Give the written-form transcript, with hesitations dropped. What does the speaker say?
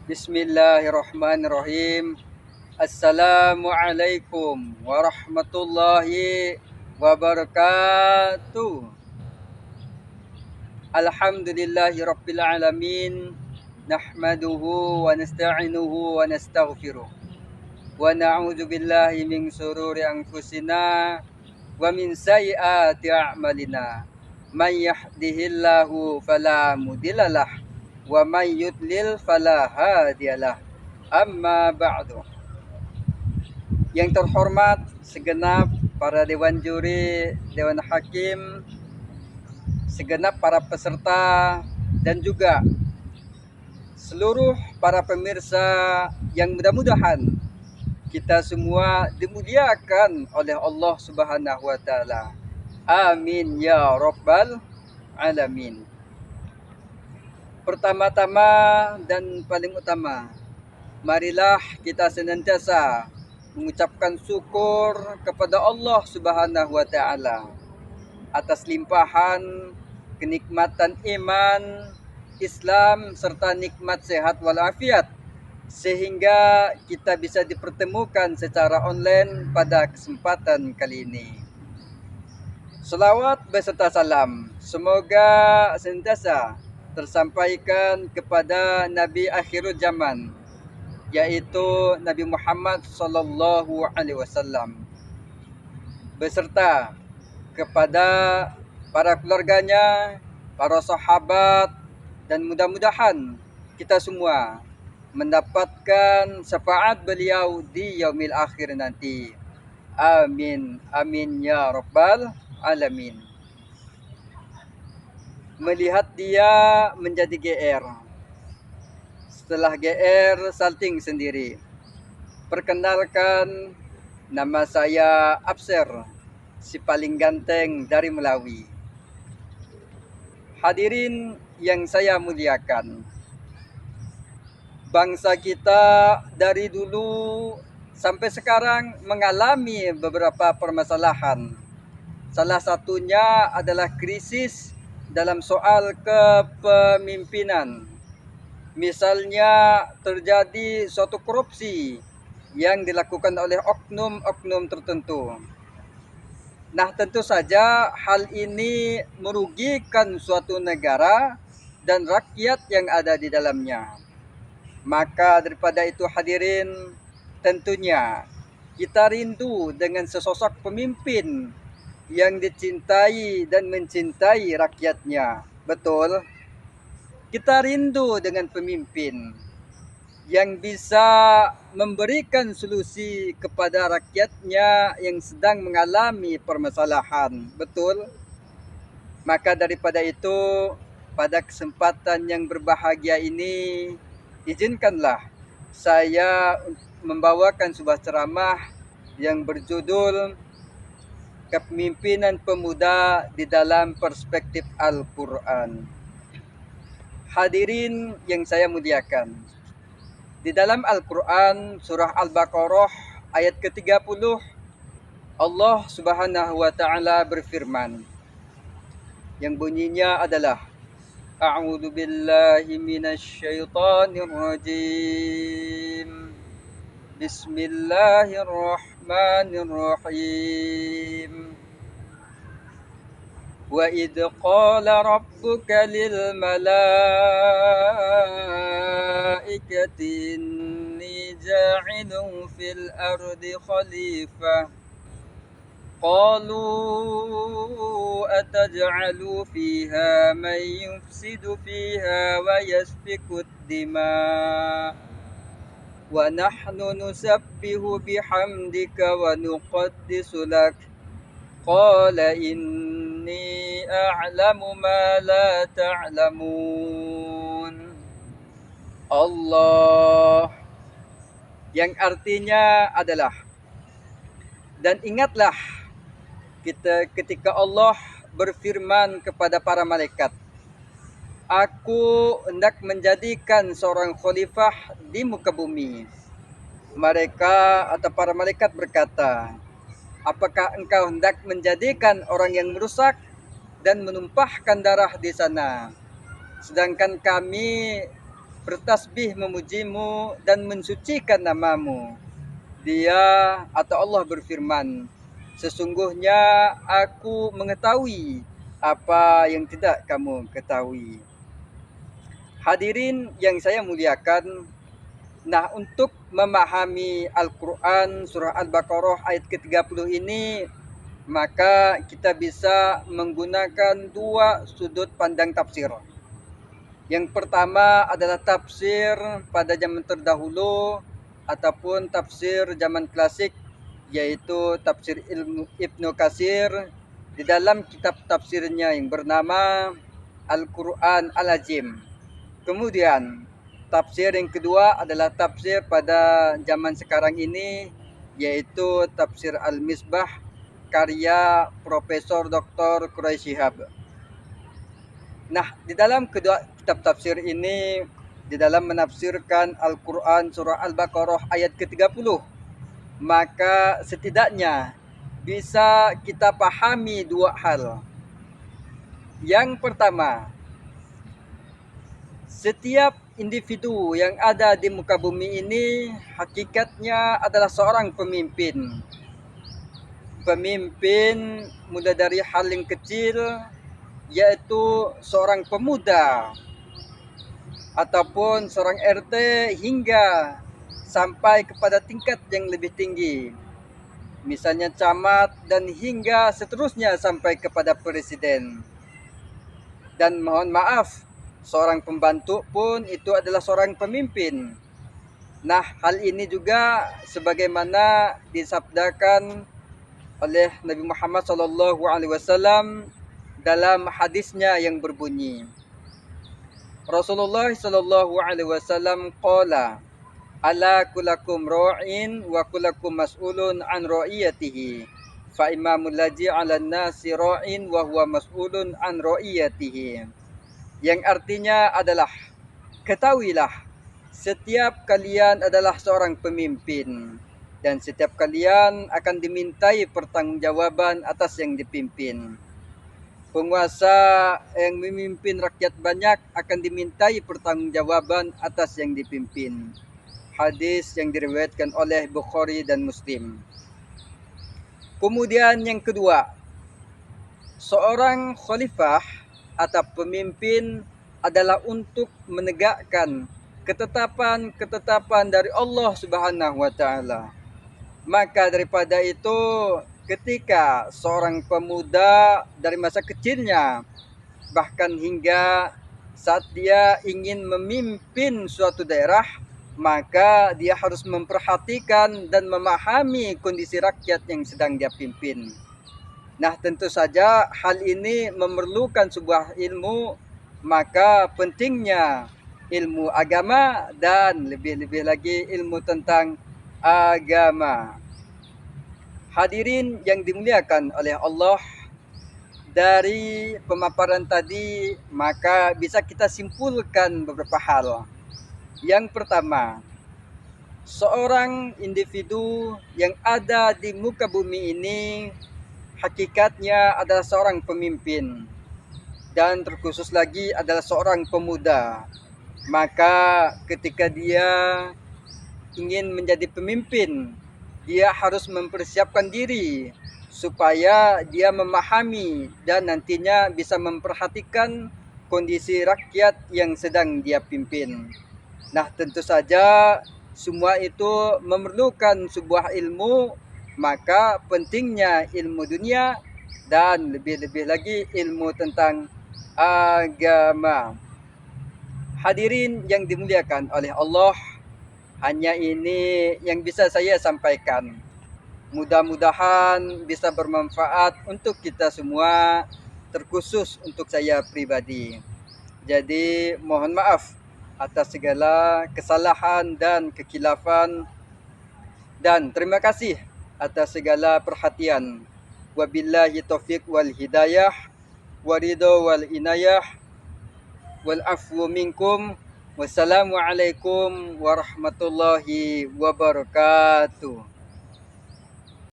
Bismillahirrahmanirrahim. Assalamualaikum warahmatullahi wabarakatuh. Alhamdulillahi rabbil alamin. Nahmaduhu wa nasta'inuhu wa nastaghfiruh. Wa na'udzu billahi min sururi anfusina wa min sayyiati a'malina. Man yahdihillahu fala mudhillalah wa man yudlil fala hadiyalah. Amma ba'du. Yang terhormat segenap para dewan juri, dewan hakim, segenap para peserta dan juga seluruh para pemirsa yang mudah-mudahan kita semua dimuliakan oleh Allah Subhanahu wa taala. Amin ya rabbal alamin. Pertama-tama dan paling utama, marilah kita senantiasa mengucapkan syukur kepada Allah Subhanahu wa taala atas limpahan kenikmatan iman, Islam serta nikmat sehat walafiat sehingga kita bisa dipertemukan secara online pada kesempatan kali ini. Selawat beserta salam semoga senantiasa tersampaikan kepada Nabi akhirul zaman, yaitu Nabi Muhammad sallallahu alaihi wasallam, beserta kepada para keluarganya, para sahabat, dan mudah-mudahan kita semua mendapatkan syafaat beliau di yaumil akhir nanti. Amin, amin ya rabbal alamin. Melihat dia menjadi GR, setelah GR salting sendiri. Perkenalkan, nama saya Abser, si paling ganteng dari Melawi. Hadirin yang saya muliakan, bangsa kita dari dulu sampai sekarang mengalami beberapa permasalahan. Salah satunya adalah krisis dalam soal kepemimpinan. Misalnya terjadi suatu korupsi yang dilakukan oleh oknum-oknum tertentu. Nah, tentu saja hal ini merugikan suatu negara dan rakyat yang ada di dalamnya. Maka daripada itu hadirin, tentunya kita rindu dengan sesosok pemimpin yang dicintai dan mencintai rakyatnya. Betul? Kita rindu dengan pemimpin yang bisa memberikan solusi kepada rakyatnya yang sedang mengalami permasalahan. Betul? Maka daripada itu, pada kesempatan yang berbahagia ini, izinkanlah saya membawakan sebuah ceramah yang berjudul Kepemimpinan Pemuda di dalam Perspektif Al-Quran. Hadirin yang saya muliakan, di dalam Al-Quran surah Al-Baqarah ayat ke-30, Allah Subhanahu wa taala berfirman yang bunyinya adalah A'udzu billahi minasyaitonir rajim. Bismillahirrahmanirrahim. Wa idh qala rabbuka lil malaikati inni ja'ilun fil ardi khalifah. قالوا أتجعل فيها من يفسد فيها ويسفك الدماء ونحن نسبح بحمدك ونقدس لك قال إني أعلم ما لا تعلمون. Allah, yang artinya adalah, dan ingatlah kita ketika Allah berfirman kepada para malaikat, Aku hendak menjadikan seorang khalifah di muka bumi. Mereka atau para malaikat berkata, apakah engkau hendak menjadikan orang yang merusak dan menumpahkan darah di sana? Sedangkan kami bertasbih memujimu dan mensucikan namamu. Dia atau Allah berfirman, sesungguhnya aku mengetahui apa yang tidak kamu ketahui. Hadirin yang saya muliakan, nah untuk memahami Al-Quran surah Al-Baqarah ayat ke-30 ini, maka kita bisa menggunakan dua sudut pandang tafsir. Yang pertama adalah tafsir pada zaman terdahulu ataupun tafsir zaman klasik, yaitu tafsir Ibnu Katsir di dalam kitab tafsirnya yang bernama Al-Quran Al-Azim. Kemudian tafsir yang kedua adalah tafsir pada zaman sekarang ini, yaitu tafsir Al-Misbah karya Profesor Dr. Quraisy Shihab. Nah, di dalam kedua kitab tafsir ini, di dalam menafsirkan Al-Quran surah Al-Baqarah ayat ke-30, maka setidaknya bisa kita pahami dua hal. Yang pertama, setiap individu yang ada di muka bumi ini hakikatnya adalah seorang pemimpin. Pemimpin mulai dari hal yang kecil, yaitu seorang pemuda ataupun seorang RT hingga sampai kepada tingkat yang lebih tinggi, misalnya camat dan hingga seterusnya sampai kepada presiden. Dan mohon maaf, seorang pembantu pun itu adalah seorang pemimpin. Nah, hal ini juga sebagaimana disabdakan oleh Nabi Muhammad SAW dalam hadisnya yang berbunyi, Rasulullah SAW qala, ala kulakum ra'in wa kulakum mas'ulun an ra'iyatihi, fa imamul ladzi 'alan nasi ra'in wa huwa mas'ulun an ra'iyatihi. Yang artinya adalah, ketahuilah setiap kalian adalah seorang pemimpin dan setiap kalian akan dimintai pertanggungjawaban atas yang dipimpin. Penguasa yang memimpin rakyat banyak akan dimintai pertanggungjawaban atas yang dipimpin. Hadis yang diriwayatkan oleh Bukhari dan Muslim. Kemudian yang kedua, seorang khalifah atau pemimpin adalah untuk menegakkan ketetapan-ketetapan dari Allah Subhanahu wa taala. Maka daripada itu, ketika seorang pemuda dari masa kecilnya bahkan hingga saat dia ingin memimpin suatu daerah, maka dia harus memperhatikan dan memahami kondisi rakyat yang sedang dia pimpin. Nah, tentu saja hal ini memerlukan sebuah ilmu, maka pentingnya ilmu agama dan lebih-lebih lagi ilmu tentang agama. Hadirin yang dimuliakan oleh Allah, dari pemaparan tadi maka bisa kita simpulkan beberapa hal. Yang pertama, seorang individu yang ada di muka bumi ini hakikatnya adalah seorang pemimpin dan terkhusus lagi adalah seorang pemuda. Maka ketika dia ingin menjadi pemimpin, dia harus mempersiapkan diri supaya dia memahami dan nantinya bisa memperhatikan kondisi rakyat yang sedang dia pimpin. Nah, tentu saja semua itu memerlukan sebuah ilmu, maka pentingnya ilmu dunia dan lebih-lebih lagi ilmu tentang agama. Hadirin yang dimuliakan oleh Allah, hanya ini yang bisa saya sampaikan. Mudah-mudahan bisa bermanfaat untuk kita semua, terkhusus untuk saya pribadi. Jadi mohon maaf atas segala kesalahan dan kekilafan, dan terima kasih atas segala perhatian. Wabillahi taufiq wal hidayah, waridho wal inayah, wal afwu minkum. Wassalamualaikum warahmatullahi wabarakatuh.